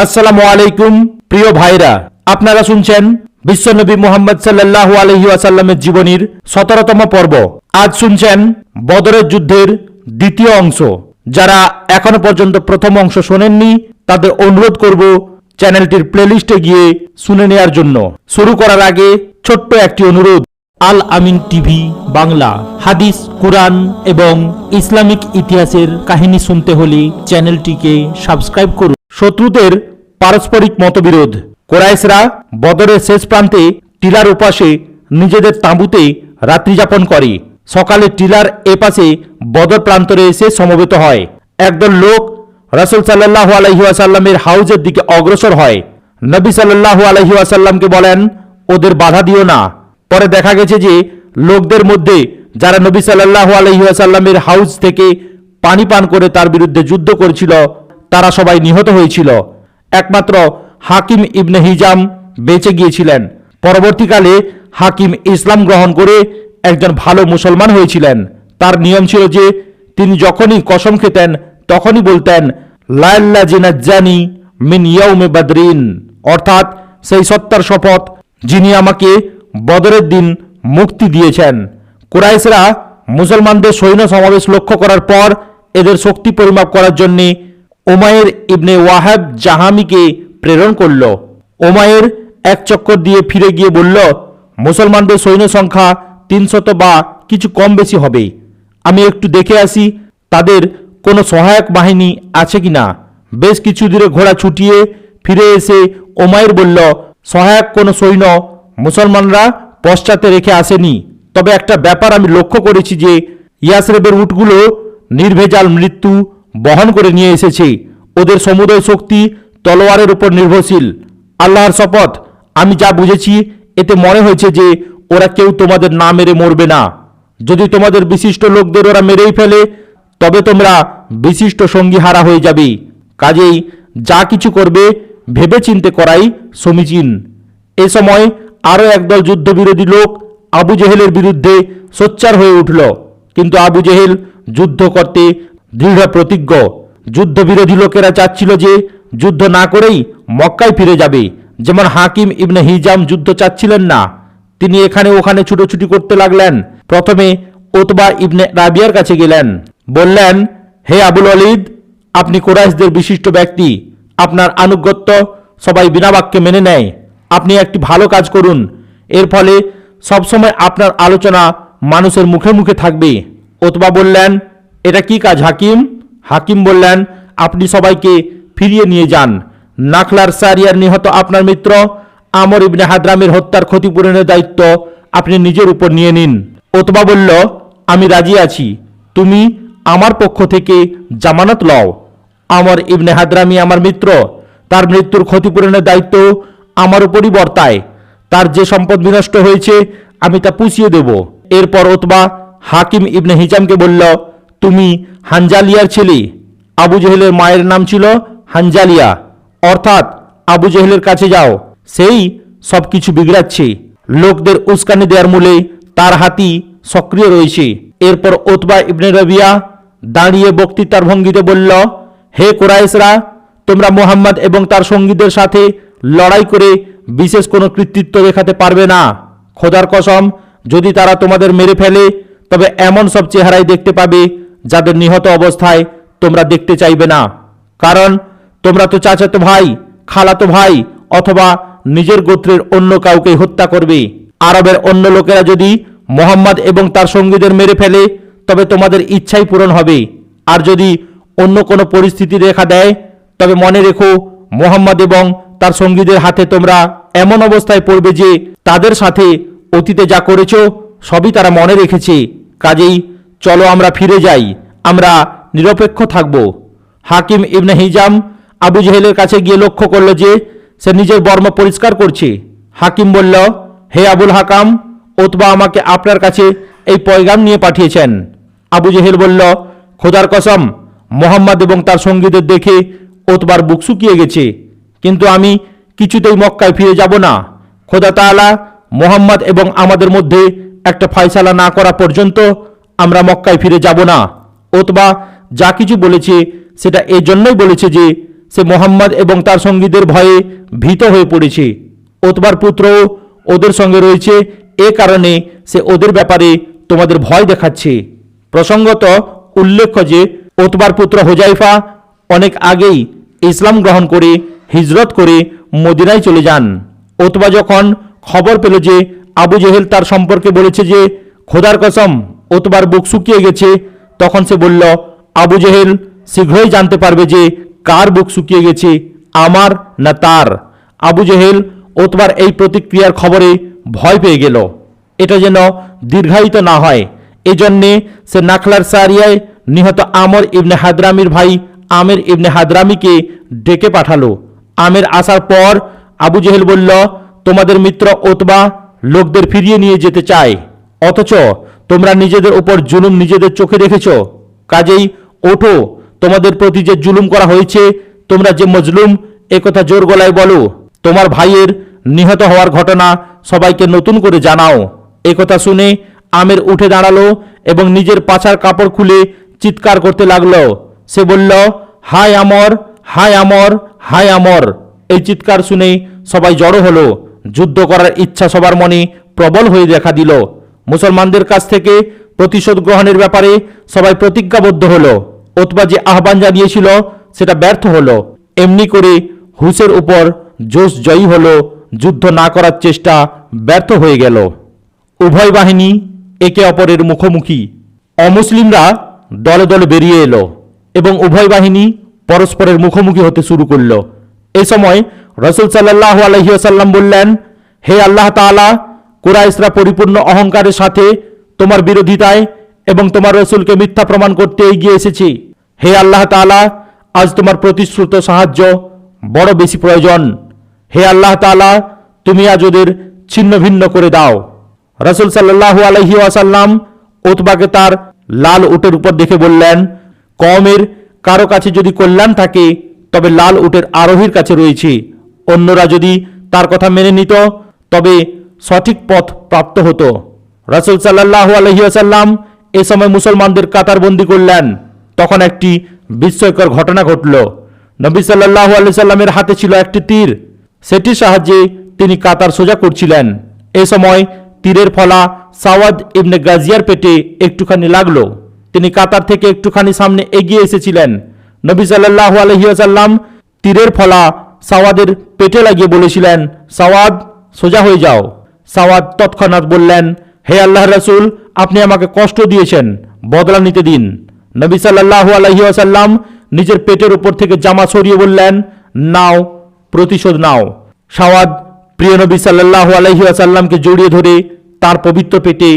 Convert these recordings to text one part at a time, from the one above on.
আসসালামু আলাইকুম প্রিয় ভাইরা, আপনারা শুনছেন বিশ্বনবী মুহাম্মদ সাল্লাল্লাহু আলাইহি ওয়াসাল্লামের জীবনীর 17তম পর্ব। আজ শুনছেন বদরের যুদ্ধের দ্বিতীয় অংশ। যারা এখনো পর্যন্ত প্রথম অংশ শোনেননি তাদের অনুরোধ করব চ্যানেলটির প্লেলিস্টে গিয়ে শুনে নেওয়ার জন্য। শুরু করার আগে ছোট্ট একটি অনুরোধ, আল আমিন টিভি বাংলা হাদিস, কুরআন এবং ইসলামিক ইতিহাসের কাহিনী শুনতে হলে চ্যানেলটিকে সাবস্ক্রাইব করুন। শত্রুদের পারস্পরিক মতবিরোধ। কোরাইশরা বদরের শেষ প্রান্তে টিলার ওপাশে নিজেদের তাঁবুতে রাত্রি যাপন করে। সকালে টিলার এপাশে বদর প্রান্তরে এসে সমবেত হয়। একদল লোক রাসূল সাল্লাল্লাহু আলাইহি ওয়াসাল্লামের হাউজের দিকে অগ্রসর হয়। নবী সাল্লাল্লাহু আলাইহি ওয়াসাল্লামকে বলেন, ওদের বাধা দিও না। পরে দেখা গেছে যে লোকদের মধ্যে যারা নবী সাল্লাল্লাহু আলাইহি ওয়াসাল্লামের হাউজ থেকে পানি পান করে তার বিরুদ্ধে যুদ্ধ করেছিল তারা সবাই নিহত হয়েছিল। একমাত্র হাকিম ইবনে হিজাম বেঁচে গিয়েছিলেন। পরবর্তীকালে হাকিম ইসলাম গ্রহণ করে একজন ভালো মুসলমান হয়েছিলেন। তার নিয়ম ছিল যে তিনি যখনই কসম খেতেন তখনই বলতেন লাল্লাযী নাজ্জানি মিন ইয়াউমি বদরিন, অর্থাৎ সেই সত্তার শপথ যিনি আমাকে বদরের দিন মুক্তি দিয়েছেন। কুরাইশরা মুসলমানদের সৈন্য সমাবেশ লক্ষ্য করার পর এদের শক্তি পরিমাপ করার জন্য উমাইর ইবনে ওয়াহাব জাহামিকে প্রেরণ করল। উমাইর এক চক্কর দিয়ে ফিরে গিয়ে বলল, মুসলমানদের সৈন্য সংখ্যা 300 বা কিছু কম বেশি হবে। আমি একটু দেখে আসি তাদের কোনো সহায়ক বাহিনী আছে কিনা। বেশ কিছু দূরে ঘোড়া ছুটিয়ে ফিরে এসে উমাইর বলল, সহায়ক কোনো সৈন্য মুসলমানরা পশ্চাতে রেখে আসেনি। তবে একটা ব্যাপার আমি লক্ষ্য করেছি যে ইয়াসরিবের উটগুলো নির্ভেজাল মৃত্যু বহন করে নিয়ে এসেছে। ওদের সমুদয় শক্তি তলোয়ারের উপর নির্ভরশীল। আল্লাহর শপথ, আমি যা বুঝেছি এতে মনে হয়েছে যে ওরা কেউ তোমাদের না মেরে মরবে না। যদি তোমাদের বিশিষ্ট লোকদের ওরা মেরেই ফেলে তবে তোমরা বিশিষ্ট সঙ্গী হারা হয়ে যাবে। কাজেই যা কিছু করবে ভেবে চিন্তে করাই সমীচীন। এ সময় আরও একদল যুদ্ধবিরোধী লোক আবু জেহেলের বিরুদ্ধে সোচ্চার হয়ে উঠল। কিন্তু আবু জেহেল যুদ্ধ করতে দৃঢ় প্রতিজ্ঞ। যুদ্ধবিরোধী লোকেরা চাচ্ছিল যে যুদ্ধ না করেই মক্কায় ফিরে যাবে। যেমন হাকিম ইবনে হিজাম যুদ্ধ চাচ্ছিলেন না, তিনি এখানে ওখানে ছুটোছুটি করতে লাগলেন। প্রথমে উতবা ইবনে রাবিয়ার কাছে গেলেন, বললেন, হে আবুল ওয়ালিদ, আপনি কুরাইশদের বিশিষ্ট ব্যক্তি, আপনার আনুগত্য সবাই বিনা বাক্যে মেনে নেয়। আপনি একটি ভালো কাজ করুন, এর ফলে সবসময় আপনার আলোচনা মানুষের মুখে মুখে থাকবে। উতবা বললেন, এটা কি কাজ হাকিম? হাকিম বললেন, আপনি সবাইকে ফিরিয়ে নিয়ে যান। নাখলার সারিয়ার নিহত আপনার মিত্র আমর ইবনে হাদরামের হত্যার ক্ষতিপূরণের দায়িত্ব আপনি নিজের উপর নিয়ে নিন। উতবা বলল, আমি রাজি আছি, তুমি আমার পক্ষ থেকে জামানত লও। আমর ইবনে হাদরামি আমার মিত্র, তার মৃত্যুর ক্ষতিপূরণের দায়িত্ব আমার উপরই বর্তায়। তার যে সম্পদ বিনষ্ট হয়েছে আমি তা পুষিয়ে দেব। এরপর উতবা হাকিম ইবনে হিজামকে বলল, তুমি হানজালিয়ার ছেলে। আবু জেহেলের মায়ের নাম ছিল হানজালিয়া, অর্থাৎ আবু জেহেলের কাছে যাও, সেই সব কিছু বিগড়াচ্ছে। লোকদের উস্কানি দেওয়ার মূলে তার হাতি সক্রিয় রয়েছে। এরপর উতবা ইবনে রবিয়া দাঁড়িয়ে বক্তৃতার ভঙ্গিতে বলল, হে কুরাইশরা, তোমরা মুহাম্মদ এবং তার সঙ্গীদের সাথে লড়াই করে বিশেষ কোনো কৃতিত্ব দেখাতে পারবে না। খোদার কসম, যদি তারা তোমাদের মেরে ফেলে তবে এমন সব চেহারাই দেখতে পাবে যাদের নিহত অবস্থায় তোমরা দেখতে চাইবে না। কারণ তোমরা তো চাচাতো ভাই, খালাতো ভাই অথবা নিজের গোত্রের অন্য কাউকে হত্যা করবে। আরবের অন্য লোকেরা যদি মুহাম্মদ এবং তার সঙ্গীদের মেরে ফেলে তবে তোমাদের ইচ্ছাই পূরণ হবে। আর যদি অন্য কোনো পরিস্থিতি দেখা দেয় তবে মনে রেখো মুহাম্মদ এবং তার সঙ্গীদের হাতে তোমরা এমন অবস্থায় পড়বে যে তাদের সাথে অতীতে যা করেছ সবই তারা মনে রেখেছে। কাজেই চলো আমরা ফিরে যাই, আমরা নিরপেক্ষ থাকব। হাকিম ইবনে হিজাম আবু জেহেলের কাছে গিয়ে লক্ষ্য করল যে সে নিজের বর্ম পরিষ্কার করছে। হাকিম বলল, হে আবুল হাকাম, উতবা আমাকে আপনার কাছে এই পয়গাম নিয়ে পাঠিয়েছেন। আবু জেহেল বলল, খোদার কসম, মুহাম্মদ এবং তার সঙ্গীদের দেখে উতবার বুক শুকিয়ে গেছে, কিন্তু আমি কিছুতেই মক্কায় ফিরে যাব না। খোদা তাআলা মুহাম্মদ এবং আমাদের মধ্যে একটা ফয়সালা না করা পর্যন্ত আমরা মক্কায় ফিরে যাব না। উতবা যা কিছু বলেছে সেটা এই জন্যই বলেছে যে সে মোহাম্মদ এবং তার সঙ্গীদের ভয়ে ভীত হয়ে পড়েছে। ওতবার পুত্র ওদের সঙ্গে রয়েছে, এ কারণে সে ওদের ব্যাপারে তোমাদের ভয় দেখাচ্ছে। প্রসঙ্গত উল্লেখ্য যে ওতবার পুত্র হুজাইফা অনেক আগেই ইসলাম গ্রহণ করে হিজরত করে মদিনায় চলে যান। ওতবা যখন খবর পেল যে আবু জেহেল তার সম্পর্কে বলেছে যে খোদার কসম ওতবার বুক শুকিয়ে গেছে, তখন সে বলল, আবু জেহেল শীঘ্রই জানতে পারবে যে কার বুক শুকিয়ে গেছে, আমার না তার। আবু জেহেল ওতবার এই প্রতিক্রিয়ার খবরে ভয় পেয়ে গেল। এটা যেন দীর্ঘায়িত না হয়, এজন্যে সে নাখলার সারিয়ায় নিহত আমর ইবনে হাদরামির ভাই আমের ইবনে হাদরামিকে ডেকে পাঠালো। আমের আসার পর আবু জেহেল বলল, তোমাদের মিত্র ওতবা লোকদের ফিরিয়ে নিয়ে যেতে চায়, অথচ তোমরা নিজেদের উপর জুলুম নিজেদের চোখে দেখেছ। কাজেই ওঠো, তোমাদের প্রতি যে জুলুম করা হয়েছে, তোমরা যে মজলুম একথা জোর গলায় বলো। তোমার ভাইয়ের নিহত হওয়ার ঘটনা সবাইকে নতুন করে জানাও। একথা শুনে আমের উঠে দাঁড়ালো এবং নিজের পাছার কাপড় খুলে চিৎকার করতে লাগলো। সে বলল, হায় আমর, হায় আমর, হায় আমর। এই চিৎকার শুনে সবাই জড়ো হলো। যুদ্ধ করার ইচ্ছা সবার মনে প্রবল হয়ে দেখা দিল। মুসলমানদের কাছ থেকে প্রতিশোধ গ্রহণের ব্যাপারে সবাই প্রতিজ্ঞাবদ্ধ হলো। ওতবা যে আহ্বান জানিয়েছিল সেটা ব্যর্থ হলো। এমনি করে হুসের উপর জোশ জয়ী হলো, যুদ্ধ না করার চেষ্টা ব্যর্থ হয়ে গেল। উভয় বাহিনী একে অপরের মুখোমুখি। অমুসলিমরা দলে দলে বেরিয়ে এলো এবং উভয় বাহিনী পরস্পরের মুখোমুখি হতে শুরু করল। এ সময় রাসূল সাল্লাল্লাহু আলাইহি ওয়াসাল্লাম বললেন, হে আল্লাহ তাআলা, কুরাইশরা পরিপূর্ণ অহংকারের সাথে তোমার বিরোধিতায় এবং তোমার রাসূলকে মিথ্যা প্রমাণ করতে এগিয়ে এসেছে। হে আল্লাহ তাআলা, আজ তোমার প্রতিশ্রুত সাহায্য বড় বেশি প্রয়োজন। হে আল্লাহ তাআলা, তুমি আজ ওদের ছিন্ন ভিন্ন করে দাও। রাসূল সাল্লাল্লাহু আলাইহি ওয়াসাল্লাম উতবাকে তার লাল উটের উপর দেখে বললেন, কওমের কারো কাছে যদি কল্যাণ থাকে তবে লাল উটের আরোহীর কাছে রয়েছে। অন্যরা যদি তার কথা মেনে নিত তবে সঠিক পথ প্রাপ্ত হতো। রাসূল সাল্লাল্লাহু আলাইহি ওয়াসাল্লাম এ সময় মুসলমানদের কাতারবন্দি করলেন। তখন একটি বিস্ময়কর ঘটনা ঘটল। নবী সাল্লাল্লাহু আলাইহি সাল্লামের হাতে ছিল একটি তীর। সেটির সাহায্যে তিনি কাতার সোজা করছিলেন। এ সময় তীরের ফলা সাওয়াদ ইবনে গাজিয়ার পেটে একটুখানি লাগলো। তিনি কাতার থেকে একটুখানি সামনে এগিয়ে এসেছিলেন। নবী সাল্লাল্লাহু আলাইহি ওয়াসাল্লাম তীরের ফলা সাওয়াদের পেটে লাগিয়ে বলেছিলেন, সাওয়াদ সোজা হয়ে যাও। সাওয়াদ তৎক্ষণাৎ বললেন, হে আল্লাহর রাসূল, আপনি আমাকে কষ্ট দিয়েছেন, বদলা নিতে দিন। নবী সাল্লাল্লাহু আলাইহি ওয়াসাল্লাম নিজের পেটের উপর থেকে জামা সরিয়ে বললেন, নাও, প্রতিশোধ নাও। সাওয়াদ প্রিয় নবী সাল্লাল্লাহু আলাইহি ওয়াসাল্লামকে জড়িয়ে ধরে তার পবিত্র পেটে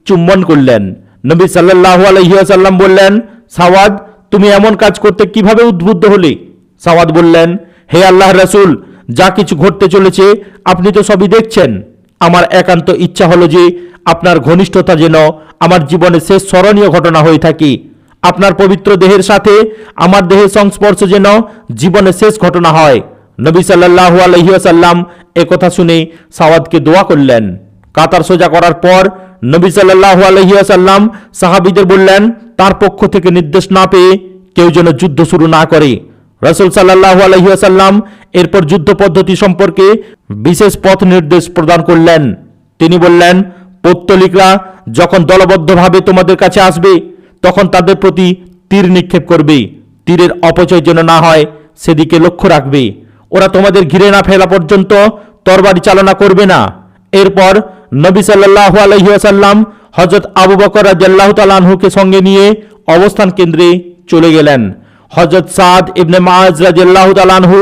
চুম্বন করলেন। নবী সাল্লাল্লাহু আলাইহি ওয়াসাল্লাম বললেন, সাওয়াদ, তুমি এমন কাজ করতে কিভাবে উদ্বুদ্ধ হলে? সাওয়াদ বললেন, হে আল্লাহর রাসূল, যা কিছু ঘটতে চলেছে আপনি তো সবই দেখছেন। আমার একান্ত ইচ্ছা হলো যে আপনার ঘনিষ্ঠতা যেন আমার জীবনের শেষ স্মরণীয় ঘটনা হয়ে থাকে। আপনার পবিত্র দেহের সাথে আমার দেহের সংস্পর্শ যেন জীবনের শেষ ঘটনা হয়। নবী সাল্লাল্লাহু আলাইহি ওয়াসাল্লাম একথা শুনে সাওয়াদকে দোয়া করলেন। কাতার সোজা করার পর নবী সাল্লাল্লাহু আলাইহি ওয়াসাল্লাম সাহাবীদের বললেন, তার পক্ষ থেকে নির্দেশ না পেয়ে কেউ যেন যুদ্ধ শুরু না করে। রাসূল সাল্লাল্লাহু আলাইহি ওয়াসাল্লাম এরপর যুদ্ধ পদ্ধতি সম্পর্কে বিশেষ পথ নির্দেশ প্রদান করলেন। তিনি বললেন, পৌত্তলিকরা যখন দলবদ্ধভাবে তোমাদের কাছে আসবে তখন তাদের প্রতি তীর নিক্ষেপ করবে। তীরের অপচয় যেন না হয় সেদিকে লক্ষ্য রাখবে। ওরা তোমাদের ঘিরে না ফেলা পর্যন্ত তরবারি চালনা করবে না। এরপর নবী সাল্লাল্লাহু আলাইহি ওয়াসাল্লাম হযরত আবু বকর রাদিয়াল্লাহু তাআলা আনহুকে সঙ্গে নিয়ে অবস্থান কেন্দ্রে চলে গেলেন। হযরত সাদ ইবনে মুআজ রাদিয়াল্লাহু তাআলা আনহু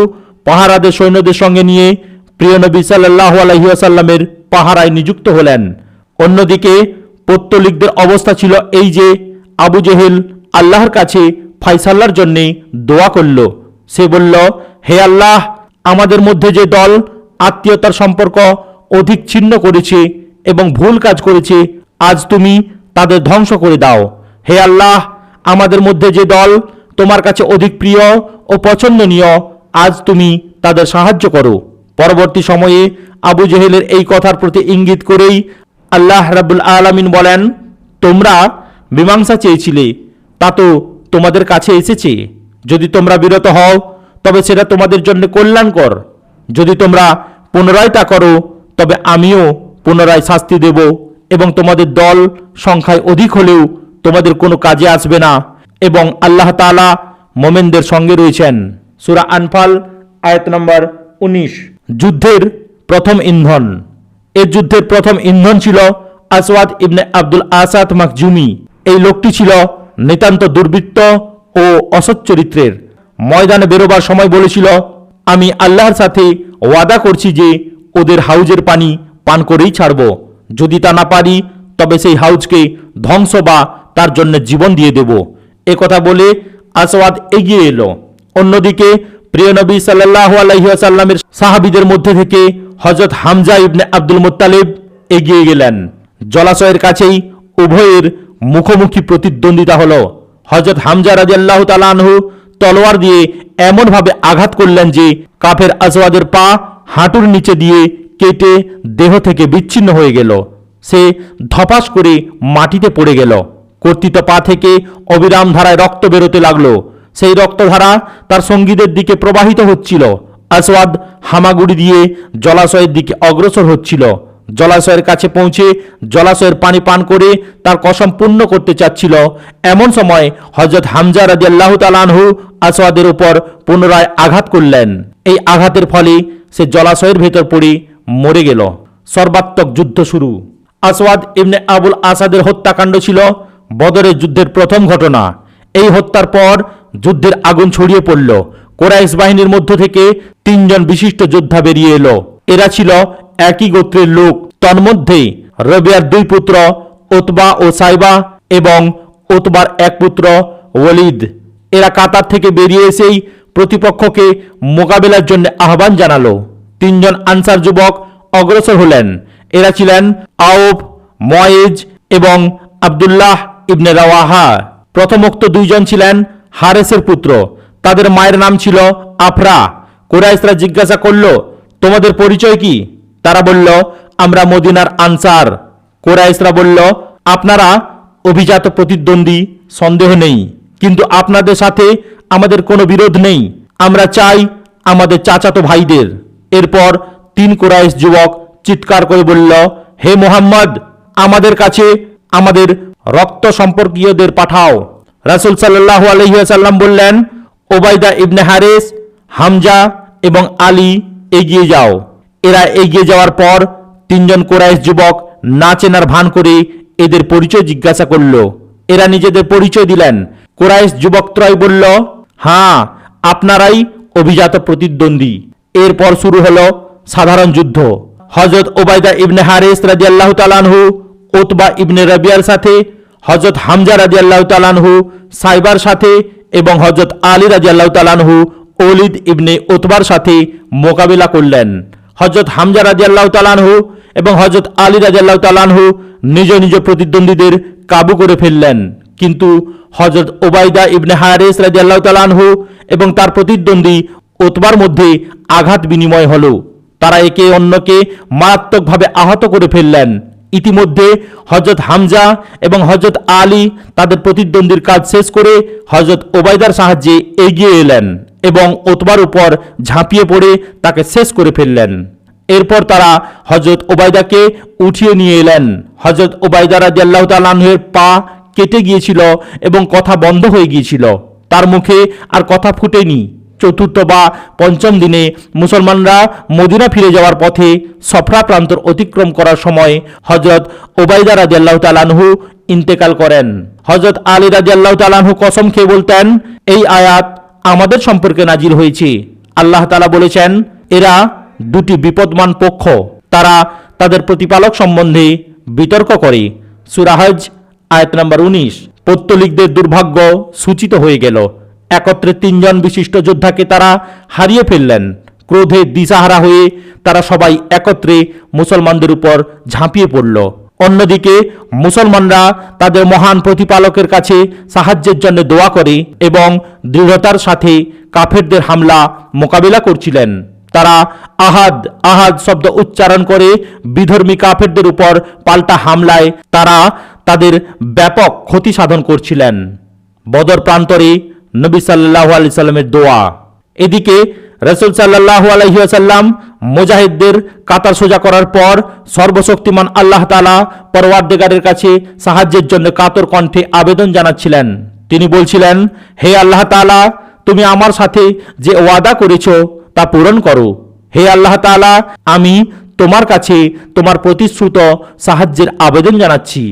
পাহারাদের সৈন্যদের সঙ্গে নিয়ে প্রিয় নবী সাল্লাল্লাহু আলাইহি ওয়াসাল্লামের পাহারায় নিযুক্ত হলেন। অন্যদিকে পৌত্তলিকদের অবস্থা ছিল এই যে আবু জেহেল আল্লাহর কাছে ফায়সালার জন্য দোয়া করল। সে বলল, হে আল্লাহ, আমাদের মধ্যে যে দল আত্মীয়তার সম্পর্ক অধিক ছিন্ন করেছে এবং ভুল কাজ করেছে, আজ তুমি তাদের ধ্বংস করে দাও। হে আল্লাহ, আমাদের মধ্যে যে দল তোমার কাছে অধিক প্রিয় ও পছন্দনীয়, আজ তুমি তাদের সাহায্য করো। পরবর্তী সময়ে আবু জেহেলের এই কথার প্রতি ইঙ্গিত করেই আল্লাহ রাব্বুল আলামিন বলেন, তোমরা মীমাংসা চেয়েছিলে, তা তো তোমাদের কাছে এসেছে। যদি তোমরা বিরত হও তবে সেটা তোমাদের জন্য কল্যাণকর। যদি তোমরা পুনরায় তা করো তবে আমিও পুনরায় শাস্তি দেব, এবং তোমাদের দল সংখ্যায় অধিক হলেও তোমাদের কোনো কাজে আসবে না, এবং আল্লাহ তাআলা মোমেনদের সঙ্গে রয়েছেন। সূরা আনফাল আয়াত নম্বর 19। যুদ্ধের প্রথম ইন্ধন। এই যুদ্ধের প্রথম ইন্ধন ছিল আসওয়াদ ইবনে আব্দুল আসাদ মাখজুমি। এই লোকটি ছিল নিতান্ত দুর্বৃত্ত ও অসৎ চরিত্রের। ময়দানে বেরোবার সময় বলেছিল, আমি আল্লাহর সাথে ওয়াদা করছি যে ওদের হাউজের পানি পান করেই ছাড়ব। যদি তা না পারি তবে সেই হাউজকে ধ্বংস বা তার জন্য জীবন দিয়ে দেব। এ কথা বলে আসওয়াদ এগিয়ে এলো। অন্যদিকে প্রিয় নবী সাল্লাল্লাহু আলাইহি ওয়াসাল্লামের সাহাবীদের মধ্যে থেকে হযরত হামজা ইবনে আব্দুল মুত্তালিব এগিয়ে গেলেন। জলাশয়ের কাছেই উভয়ের মুখোমুখি প্রতিদ্বন্দ্বিতা হলো। হযরত হামজা রাদিয়াল্লাহু তাআলা আনহু তলোয়ার দিয়ে এমনভাবে আঘাত করলেন যে কাফের আসওয়াদের পা হাঁটুর নিচে দিয়ে কেটে দেহ থেকে বিচ্ছিন্ন হয়ে গেল। সে ধপাস করে মাটিতে পড়ে গেল। কর্তিত পা থেকে অবিরাম ধারায় রক্ত বেরোতে লাগলো। সেই রক্তধারা তার সঙ্গীদের দিকে প্রবাহিত হচ্ছিল। আসওয়াদ হামাগুড়ি দিয়ে জলাশয়ের দিকে অগ্রসর হচ্ছিল। জলাশয়ের কাছে পৌঁছে জলাশয়ের পানি পান করে তার কসম পূর্ণ করতে চাচ্ছিল। এমন সময় হযরত হামজা রাদিয়াল্লাহু তাআলা আনহু আসওয়াদের উপর পুনরায় আঘাত করলেন। এই আঘাতের ফলে সে জলাশয়ের ভেতর পড়ে মরে গেল। সর্বাত্মক যুদ্ধ শুরু। আসওয়াদ ইবনে আবুল আসাদের হত্যাকাণ্ড ছিল বদরের যুদ্ধের প্রথম ঘটনা। এই হত্যার পর যুদ্ধের আগুন ছড়িয়ে পড়ল। কুরাইশ বাহিনীর মধ্য থেকে 3 জন বিশিষ্ট যোদ্ধা বেরিয়ে এলো। এরা ছিল একই গোত্রের লোক। তন্মধ্যে রবিয়ার 2 পুত্র উতবা ও সাইবা এবং উতবার এক পুত্র ওয়ালিদ। এরা কাতার থেকে বেরিয়ে এসেই প্রতিপক্ষকে মোকাবেলার জন্য আহ্বান জানালো। 3 জন আনসার যুবক অগ্রসর হলেন। এরা ছিলেন আউফ, মুয়াইজ এবং আব্দুল্লাহ ইবনে রাওয়াহা। প্রথমোক্ত 2 জন ছিলেন হারেসের পুত্র। তাদের মায়ের নাম ছিল আফরা। কুরাইশরা জিজ্ঞাসা করল, তোমাদের পরিচয় কি? তারা বলল, আমরা মদিনার আনসার। কুরাইশরা বলল, আপনারা অভিজাত প্রতিদ্বন্দ্বী, সন্দেহ নেই, কিন্তু আপনাদের সাথে আমাদের কোনো বিরোধ নেই। আমরা চাই আমাদের চাচাতো ভাইদের। এরপর 3 কুরাইশ যুবক চিৎকার করে বলল, হে মুহাম্মদ, আমাদের কাছে আমাদের রক্ত সম্পর্কীয়দের পাঠাও। রাসূল সাল্লাল্লাহু আলাইহি ওয়াসাল্লাম বললেন, ওবাইদা ইবনে হারিস, হামজা এবং আলী এগিয়ে যাও। এরা এগিয়ে যাওয়ার পর 3 জন কুরাইশ যুবক না চেনার ভান করে এদের পরিচয় জিজ্ঞাসা করল। এরা নিজেদের পরিচয় দিলেন। কুরাইশ যুবকত্রয় বলল, হ্যাঁ, আপনারাই অভিজাত প্রতিদ্বন্দ্বী। এরপর শুরু হলো সাধারণ যুদ্ধ। হযরত ওবাইদা ইবনে হারিস রাদিয়াল্লাহু তাআলা আনহু উতবা ইবনে রাবিয়ার সাথে, হযরত হামজা রাদিয়াল্লাহু তাআলা আনহু সাইবার সাথে এবং হযরত আলী রাদিয়াল্লাহু তাআলা আনহু ওলিদ ইবনে উতবার সাথে মোকাবিলা করলেন। হযরত হামজা রাদিয়াল্লাহু তাআলা আনহু এবং হযরত আলী রাদিয়াল্লাহু তাআলা আনহু নিজ নিজ প্রতিদ্বন্দ্বীদের কাবু করে ফেললেন, কিন্তু হযরত ওবাইদা ইবনে হারিস রাদিয়াল্লাহু তাআলা আনহু এবং তার প্রতিদ্বন্দ্বী উতবার মধ্যে আঘাত বিনিময় হলো। তারা একে অন্যকে মারাত্মকভাবে আহত করে ফেললেন। ইতিমধ্যে হযরত হামজা এবং হযরত আলী তাদের প্রতিদ্বন্দ্বীর কাজ শেষ করে হযরত ওবাইদার সাহায্যে এগিয়ে এলেন এবং উতবার উপর ঝাঁপিয়ে পড়ে তাকে শেষ করে ফেললেন। এরপর তারা হযরত ওবাইদাকে উঠিয়ে নিয়ে এলেন। হযরত ওবাইদা রাদিয়াল্লাহু তাআলা আনহুর পা কেটে গিয়েছিল এবং কথা বন্ধ হয়ে গিয়েছিল। তার মুখে আর কথা ফুটেনি। চতুর্থ বা পঞ্চম দিনে মুসলমানরা মদিনা ফিরে যাওয়ার পথে সফরা প্রান্তর অতিক্রম করার সময় হযরত ওবাইদা রাদিয়াল্লাহু তাআলা আনহু ইন্তেকাল করেন। হযরত আলী রাদিয়াল্লাহু তাআলা আনহু কসম খেয়ে বলতেন, এই আয়াত আমাদের সম্পর্কে নাজিল হয়েছে। আল্লাহ তাআলা বলেছেন, এরা 2টি বিপদমান পক্ষ, তারা তাদের প্রতিপালক সম্বন্ধে বিতর্ক করে। সূরা হজ আয়াত নম্বর 19। পৌত্তলিকদের দুর্ভাগ্য সূচিত হয়ে গেল। একত্রে 3 জন বিশিষ্ট যোদ্ধাকে তারা হারিয়ে ফেললেন। ক্রোধে দিশাহারা হয়ে তারা সবাই একত্রে মুসলমানদের উপর ঝাঁপিয়ে পড়ল। অন্যদিকে মুসলমানরা তাদের মহান প্রতিপালকের কাছে সাহায্যের জন্য দোয়া করে এবং দৃঢ়তার সাথে কাফেরদের হামলা মোকাবিলা করছিলেন। তারা আহাদ আহাদ শব্দ উচ্চারণ করে বিধর্মী কাফেরদের উপর পাল্টা হামলায় তারা তাদের ব্যাপক ক্ষতি সাধন করছিলেন। বদর প্রান্তরে নবী সাল্লাল্লাহু আলাইহি সাল্লামের দোয়া। এদিকে রাসূল সাল্লাল্লাহু আলাইহি ওয়াসাল্লাম মুজাহিদদের কাতার সোজা করার পর সর্বশক্তিমান আল্লাহ তাআলা পরওয়ারদিগারের কাছে সাহায্যের জন্য কাতর কণ্ঠে আবেদন জানাচ্ছিলেন। তিনি বলছিলেন, হে আল্লাহ তাআলা, তুমি আমার সাথে যে ওয়াদা করেছো তা পূরণ করো। হে আল্লাহ তাআলা, আমি তোমার কাছে তোমার প্রতিশ্রুত সাহায্যের আবেদন জানাচ্ছি।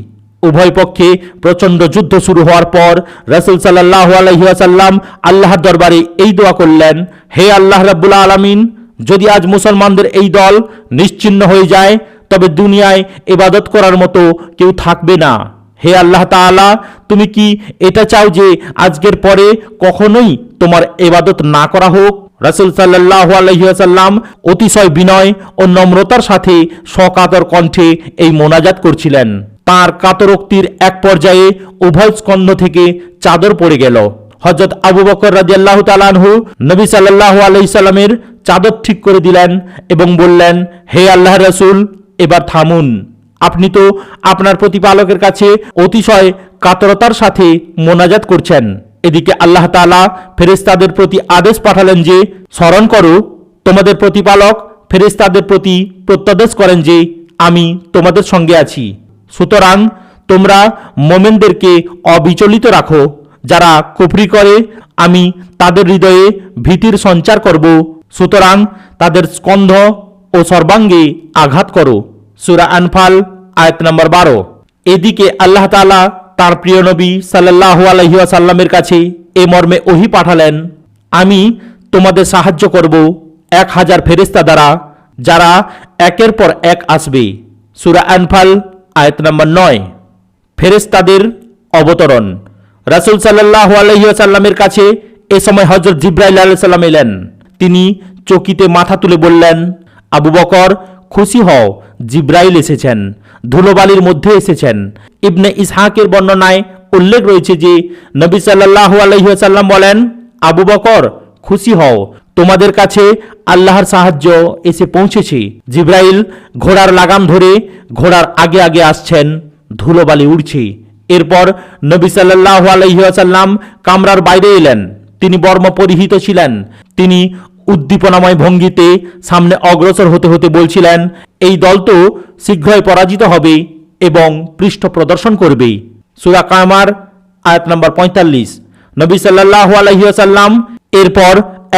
উভয় পক্ষে প্রচণ্ড যুদ্ধ শুরু হওয়ার পর রাসূল সাল্লাল্লাহু আলাইহি ওয়াসাল্লাম আল্লাহর দরবারে এই দোয়া করলেন, হে আল্লাহ রাব্বুল আলামিন, যদি আজ মুসলমানদের এই দল নিশ্চিহ্ন হয়ে যায় তবে দুনিয়ায় ইবাদত করার মতো কেউ থাকবে না। হে আল্লাহ তাআলা, তুমি কি এটা চাও যে আজকের পরে কখনোই তোমার ইবাদত না করা হোক? রাসূল সাল্লাল্লাহু আলাইহি ওয়াসাল্লাম অতিশয় বিনয় ও নম্রতার সাথে সকাতর কণ্ঠে এই মোনাজাত করছিলেন। তার কাতরোক্তির এক পর্যায়ে উভয় স্কন্ধ থেকে চাদর পড়ে গেল। হযরত আবু বকর রাদিয়াল্লাহু তাআলা আনহু নবী সাল্লাল্লাহু আলাইহি সাল্লামের চাদর ঠিক করে দিলেন এবং বললেন, হে আল্লাহর রাসূল, এবার থামুন। আপনি তো আপনার প্রতিপালকের কাছে অতিশয় কাতরতার সাথে মোনাজাত করছেন। এদিকে আল্লাহ তাআলা ফেরেশতাদের প্রতি আদেশ পাঠালেন যে, স্মরণ করো, তোমাদের প্রতিপালক ফেরেশতাদের প্রতি প্রত্যাদেশ করেন যে আমি তোমাদের সঙ্গে আছি। সুতরাং তোমরা মোমেনদেরকে অবিচলিত রাখো। যারা কুফরি করে আমি তাদের হৃদয়ে ভীতির সঞ্চার করব। সুতরাং তাদের স্কন্ধ ও সর্বাঙ্গে আঘাত করো। সূরা আনফাল আয়াত নম্বর 12। এদিকে আল্লাহ তাআলা তার প্রিয় নবী সাল্লাল্লাহু আলাইহি ওয়াসাল্লামের কাছে এ মর্মে ওহী পাঠালেন, আমি তোমাদের সাহায্য করব 1000 ফেরেশতা দ্বারা, যারা একের পর এক আসবে। সূরা আনফাল আয়াত নম্বর 9। ফেরেশতাদের অবতরণ। রাসূল সাল্লাল্লাহু আলাইহি ওয়াসাল্লামের কাছে এ সময় হযরত জিবরাইল আলাইহিস সালাম এলেন। তিনি চকিতে মাথা তুলে বললেন, আবু বকর, খুশি হও, জিবরাইল এসেছেন, ধুলোবালির মধ্যে এসেছেন। ইবনে ইসহাকের বর্ণনায় উল্লেখ রয়েছে যে নবী সাল্লাল্লাহু আলাইহি ওয়াসাল্লাম বলেন, আবু বকর, খুশি হও, তোমাদের কাছে আল্লাহর সাহায্য এসে পৌঁছেছে। জিবরাইল ঘোড়ার লাগাম ধরে ঘোড়ার আগে আগে আসছেন, ধুলোবালি উড়ছে। এরপর নবী সাল্লাল্লাহু আলাইহি ওয়াসাল্লাম কামরার বাইরে এলেন। তিনি বর্ম পরিহিত ছিলেন। তিনি উদ্দীপনাময় ভঙ্গিতে সামনে অগ্রসর হতে হতে বলছিলেন, এই দল তো শীঘ্রই পরাজিত হবে এবং পৃষ্ঠ প্রদর্শন করবে। সূরা কামার আয়াত নম্বর 45। নবী সাল্লাল্লাহু আলাইহি ওয়াসাল্লাম এরপর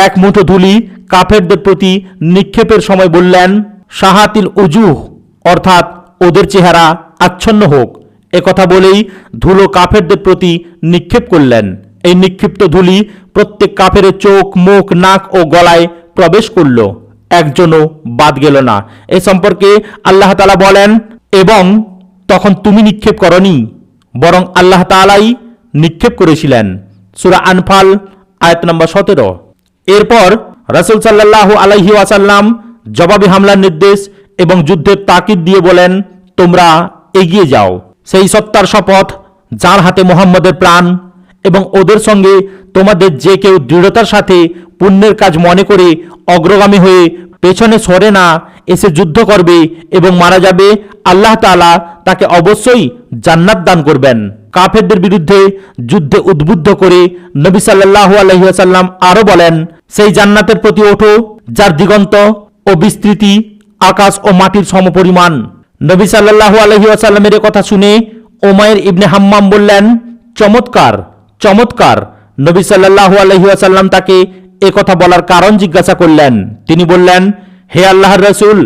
এক মুঠো ধুলি কাফেরদের প্রতি নিক্ষেপের সময় বললেন, শাহাতিল উজুহ, অর্থাৎ ওদের চেহারা আচ্ছন্ন হোক। একথা বলেই ধুলো কাফেরদের প্রতি নিক্ষেপ করলেন। এই নিক্ষিপ্ত ধুলি প্রত্যেক কাফেরের চোখ, মুখ, নাক ও গলায় প্রবেশ করল, একজনও বাদ গেল না। এ সম্পর্কে আল্লাহ তাআলা বলেন, এবং তখন তুমি নিক্ষেপ করনি, বরং আল্লাহ তাআলাই নিক্ষেপ করেছিলেন। সূরা আনফাল আয়াত নম্বর 17। এরপর রাসূল সাল্লাল্লাহু আলাইহি ওয়াসাল্লাম জবাবি হামলার নির্দেশ এবং যুদ্ধের তাকিদ দিয়ে বলেন, তোমরা এগিয়ে যাও। সেই সত্তার শপথ যার হাতে মুহাম্মদের প্রাণ, এবং ওদের সঙ্গে তোমাদের যে কেউ দৃঢ়তার সাথে পুণ্যের কাজ মনে করে অগ্রগামী হয়ে পেছনে সরে না এসে যুদ্ধ করবে এবং মারা যাবে, আল্লাহ তাআলা তাকে অবশ্যই জান্নাত দান করবেন। কাফেরদের বিরুদ্ধে যুদ্ধে উদ্বুদ্ধ করে নবী সাল্লাল্লাহু আলাইহি ওয়াসাল্লাম আরো বলেন, সেই জান্নাতের প্রতি ওঠো যার দিগন্ত ও বিস্তৃতি আকাশ ও মাটির সমপরিমাণ। নবী সাল্লাল্লাহু আলাইহি ওয়াসাল্লামের কথা শুনে উমাইর ইবনে হাম্মাম বললেন, চমৎকার, চমৎকার। নবী সাল্লাল্লাহু আলাইহি ওয়াসাল্লাম তাকে কথা বলার কারণ জিজ্ঞাসা করলেন। তিনি বললেন, হে আল্লাহর রাসূল,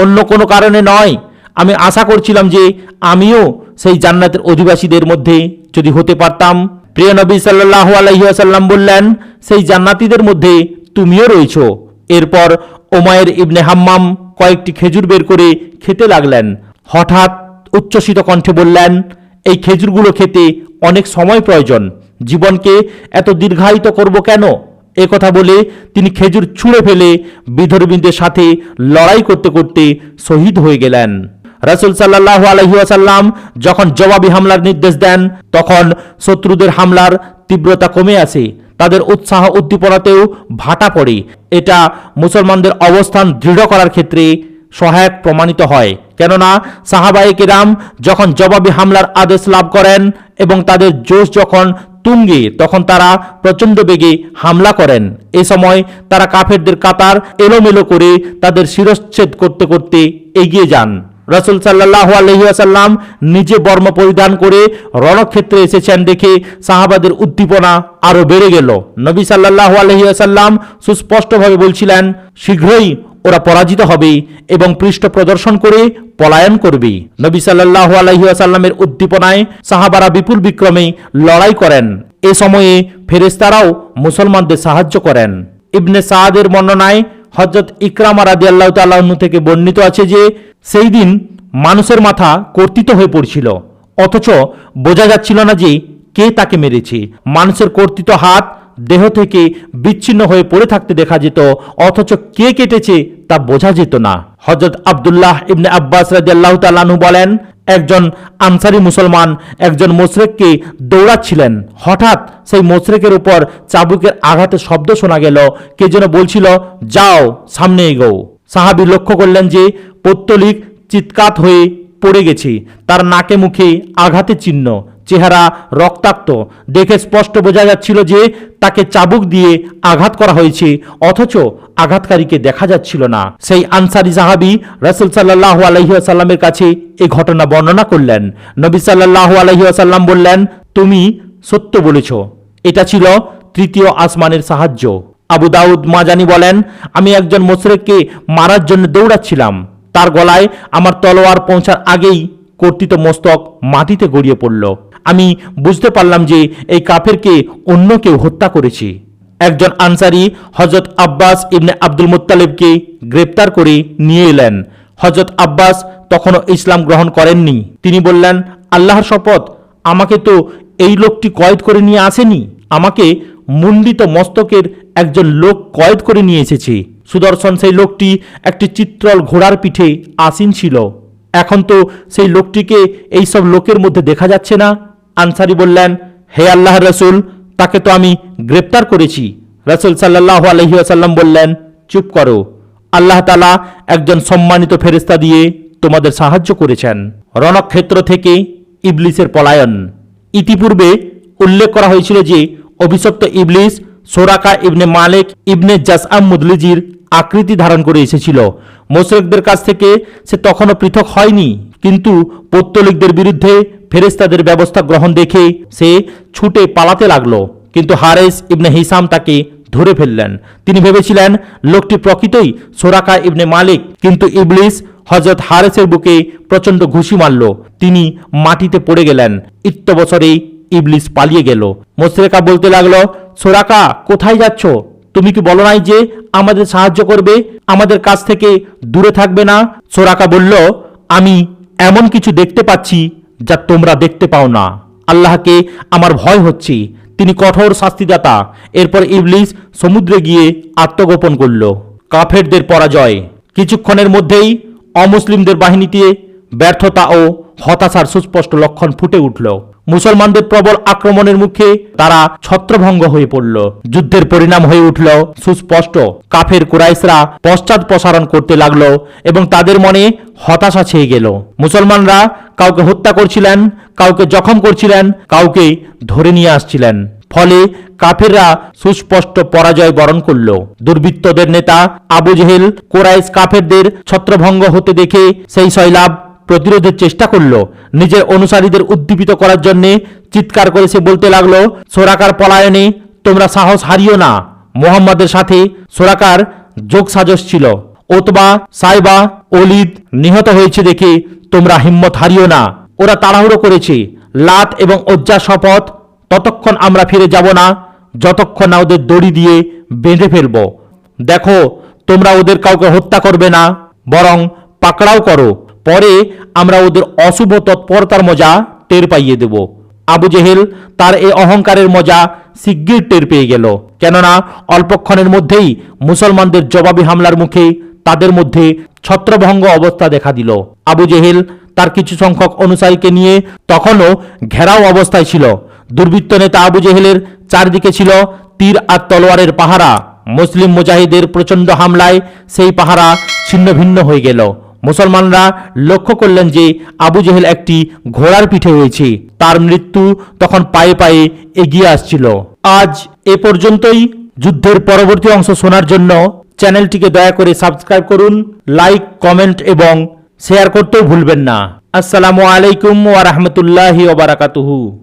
অন্য কোনো কারণে নয়, আমি আশা করছিলাম যে আমিও সেই জান্নাতের অধিবাসীদের মধ্যে যদি হতে পারতাম। প্রিয় নবী সাল্লাল্লাহু আলাইহি ওয়াসাল্লাম বললেন, সেই জান্নাতীদের মধ্যে তুমিও রয়েছো। এরপর উমাইর ইবনে হাম্মাম কয়েকটি খেজুর বের করে খেতে লাগলেন। হঠাৎ উচ্ছ্বসিত কণ্ঠে বললেন, এই খেজুরগুলো খেতে অনেক সময় প্রয়োজন, জীবনকে এত দীর্ঘায়িত করব কেন? কথা বলে তিনি খেজুর ছুঁড়ে ফেলে বিধর্মীদের সাথে লড়াই করতে করতে শহীদ হয়ে গেলেন। রাসূল সাল্লাল্লাহু আলাইহি ওয়াসাল্লাম যখন জবাবি হামলার নির্দেশ দেন, তখন শত্রুদের হামলার তীব্রতা কমে আসে, তাদের উৎসাহ উদ্দীপনাতেও ভাটা পড়ে। এটা মুসলমানদের অবস্থান দৃঢ় করার ক্ষেত্রে সহায়ক প্রমাণিত হয়। কেননা সাহাবায়ে কেরাম যখন জবাবি হামলার আদেশ লাভ করেন এবং তাদের জোশ যখন তুঙ্গে, তখন তারা প্রচণ্ড বেগে হামলা করেন। এ সময় তারা কাফেরদের কাতার এলোমেলো করে তাদের শিরশ্ছেদ করতে করতে এগিয়ে যান। রাসূল সাল্লাল্লাহু আলাইহি ওয়াসাল্লাম নিজে বর্ম পরিধান করে রণক্ষেত্রে এসেছেন দেখে সাহাবাদের উদ্দীপনা আরো বেড়ে গেল। নবী সাল্লাল্লাহু আলাইহি ওয়াসাল্লাম সুস্পষ্টভাবে বলছিলেন, শীঘ্রই ওরা পরাজিত হবে এবং পৃষ্ঠ প্রদর্শন করে পলায়ন করবে। নবী সাল্লাল্লাহু আলাইহি ওয়াসাল্লামের উদ্দীপনায় সাহাবারা বিপুল বিক্রমে লড়াই করেন। এ সময়ে ফেরেশতারাও মুসলমানদের সাহায্য করেন। ইবনে সাআদের বর্ণনায় হযরত ইকরামা রাদিয়াল্লাহু তাআলা আনহু থেকে বর্ণিত আছে যে সেই দিন মানুষের মাথা কর্তিত হয়ে পড়ছিল, অথচ বোঝা যাচ্ছিল না যে কে তাকে মেরেছে। মানুষের কর্তিত হাত দেহ থেকে বিচ্ছিন্ন হয়ে পড়ে থাকতে দেখা যেত, অথচ কে কেটেছে তা বোঝা যেত না। হযরত আব্দুল্লাহ ইবনে আব্বাস রাদিয়াল্লাহু তাআলা আনহু বলেন, একজন আনসারী মুসলমান একজন মুশরিককে দৌড়াচ্ছিলেন। হঠাৎ সেই মুশরিকের উপর চাবুকের আঘাতের শব্দ শোনা গেল। কে যেন বলছিল, যাও সামনে এগোও। সাহাবী লক্ষ্য করলেন যে পত্তলিক চিৎকার হয়ে পড়ে গেছে, তার নাকে মুখে আঘাতের চিহ্ন, চেহারা রক্তাক্ত। দেখে স্পষ্ট বোঝা যাচ্ছিল যে তাকে চাবুক দিয়ে আঘাত করা হয়েছে, অথচ আঘাতকারীকে দেখা যাচ্ছিল না। সেই আনসারী সাহাবী রাসূল সাল্লাল্লাহু আলাইহি ওয়াসাল্লামের কাছে এই ঘটনা বর্ণনা করলেন। নবী সাল্লাল্লাহু আলাইহি ওয়াসাল্লাম বললেন, তুমি সত্য বলেছ, এটা ছিল তৃতীয় আসমানের সাহায্য। আবু দাউদ মাজানি বলেন, আমি একজন মুশরিককে মারার জন্য দৌড়াচ্ছিলাম, তার গলায় আমার তলোয়ার পৌঁছার আগেই কর্তিত মস্তক মাটিতে গড়িয়ে পড়ল। আমি বুঝতে পারলাম যে এই কাফেরকে অন্য কেউ হত্যা করেছে। একজন আনসারী হযরত আব্বাস ইবনে আব্দুল মুত্তালিবকে গ্রেপ্তার করে নিয়ে এলেন। হযরত আব্বাস তখনও ইসলাম গ্রহণ করেননি। তিনি বললেন, আল্লাহর শপথ, আমাকে তো এই লোকটি কয়েদ করে নিয়ে আসেনি, আমাকে মুন্ডিত মস্তকের একজন লোক কয়েদ করে নিয়ে এসেছে। সুদর্শন সেই লোকটি একটি চিত্রল ঘোড়ার পিঠে আসীন ছিল। এখন তো সেই লোকটিকে এই সব লোকের মধ্যে দেখা যাচ্ছে না। আনসারী বললেন, হে আল্লাহর রাসূল, তাকে তো আমি গ্রেপ্তার করেছি। রাসূল সাল্লাল্লাহু আলাইহি ওয়াসাল্লাম বললেন, চুপ করো, আল্লাহ তাআলা একজন সম্মানিত ফেরেশতা দিয়ে তোমাদের সাহায্য করেছেন। রণক্ষেত্র থেকে ইবলিসের পলায়ন। ইতিপূর্বে উল্লেখ করা হয়েছিল যে অভিশপ্ত ইবলিস সোরাকা ইবনে মালিক ইবনে জাসআম মুদলিজির আকৃতি ধারণ করে এসেছিল। মুশরিকদের কাছ থেকে সে তখনও পৃথক হয়নি, কিন্তু পৌত্তলিকদের বিরুদ্ধে ফেরেশতাদের ব্যবস্থা গ্রহণ দেখে সে ছুটে পালাতে লাগলো। কিন্তু হারেস ইবনে হিসাম তাকে ধরে ফেললেন। তিনি ভেবেছিলেন লোকটি প্রকৃতই সোরাকা ইবনে মালিক, কিন্তু ইবলিস হযরত হারেসের বুকে প্রচণ্ড ঘুষি মারল। তিনি মাটিতে পড়ে গেলেন। ইত্যবসরেই ইবলিস পালিয়ে গেল। মুশরিকা বলতে লাগলো, সোরাকা কোথায় যাচ্ছ? তুমি কি বলো নাই যে আমাদের সাহায্য করবে, আমাদের কাছ থেকে দূরে থাকবে না? সোরাকা বলল, আমি এমন কিছু দেখতে পাচ্ছি যা তোমরা দেখতে পাও না। আল্লাহকে আমার ভয় হচ্ছে, তিনি কঠোর শাস্তিদাতা। এরপর ইবলিস সমুদ্রে গিয়ে আত্মগোপন করল। কাফেরদের পরাজয়। কিছুক্ষণের মধ্যেই অমুসলিমদের বাহিনীতে ব্যর্থতা ও হতাশার সুস্পষ্ট লক্ষণ ফুটে উঠল। মুসলমানদের প্রবল আক্রমণের মুখে তারা ছত্রভঙ্গ হয়ে পড়ল। যুদ্ধের পরিণাম হয়ে উঠল সুস্পষ্ট। কাফের কুরাইশরা পশ্চাদপসারণ করতে লাগলো এবং তাদের মনে হতাশা ছেয়ে গেল। মুসলমানরা কাউকে হত্যা করছিলেন, কাউকে জখম করছিলেন, কাউকে ধরে নিয়ে আসছিলেন। ফলে কাফেররা সুস্পষ্ট পরাজয় বরণ করল। দুর্বৃত্তদের নেতা আবু জেহেল কুরাইশ কাফেরদের ছত্রভঙ্গ হতে দেখে সেই সয়লাব প্রতিরোধের চেষ্টা করল। নিজের অনুসারীদের উদ্দীপিত করার জন্য চিৎকার করে সে বলতে লাগলো, সোরাকার পলায়নে তোমরা সাহস হারিও না। মুহাম্মাদের সাথে সোরাকার যোগসাজশ ছিল। ওতবা, সাইবা, ওলিদ নিহত হয়েছে দেখে তোমরা হিম্মত হারিও না। ওরা তাড়াহুড়ো করেছে। লাত এবং উজ্জা শপথ, ততক্ষণ আমরা ফিরে যাব না যতক্ষণ না ওদের দড়ি দিয়ে বেঁধে ফেলব। দেখো, তোমরা ওদের কাউকে হত্যা করবে না, বরং পাকড়াও করো। পরে আমরা ওদের অশুভ তৎপরতার মজা টের পাইয়ে দেব। আবু জেহেল তার এই অহংকারের মজা শিগগির টের পেয়ে গেল, কেননা অল্পক্ষণের মধ্যেই মুসলমানদের জবাবি হামলার মুখে তাদের মধ্যে ছত্রভঙ্গ অবস্থা দেখা দিল। আবু জেহেল তার কিছু সংখ্যক অনুসারীকে নিয়ে তখনও ঘেরাও অবস্থায় ছিল। দুর্বৃত্ত নেতা আবু জেহেলের চারদিকে ছিল তীর আর তলোয়ারের পাহারা। মুসলিম মুজাহিদের প্রচণ্ড হামলায় সেই পাহারা ছিন্ন ভিন্ন হয়ে গেল। মুসলমানরা লক্ষ্য করলেন যে আবু জেহেল একটি ঘোড়ার পিঠে হয়েছে। তার মৃত্যু তখন পায়ে পায়ে এগিয়ে আসছিল। আজ এ পর্যন্তই। যুদ্ধের পরবর্তী অংশ শোনার জন্য চ্যানেলটিকে দয়া করে সাবস্ক্রাইব করুন, লাইক, কমেন্ট এবং শেয়ার করতেও ভুলবেন না। আসসালামু আলাইকুম ওয়া রাহমাতুল্লাহি ওয়া বারাকাতুহু।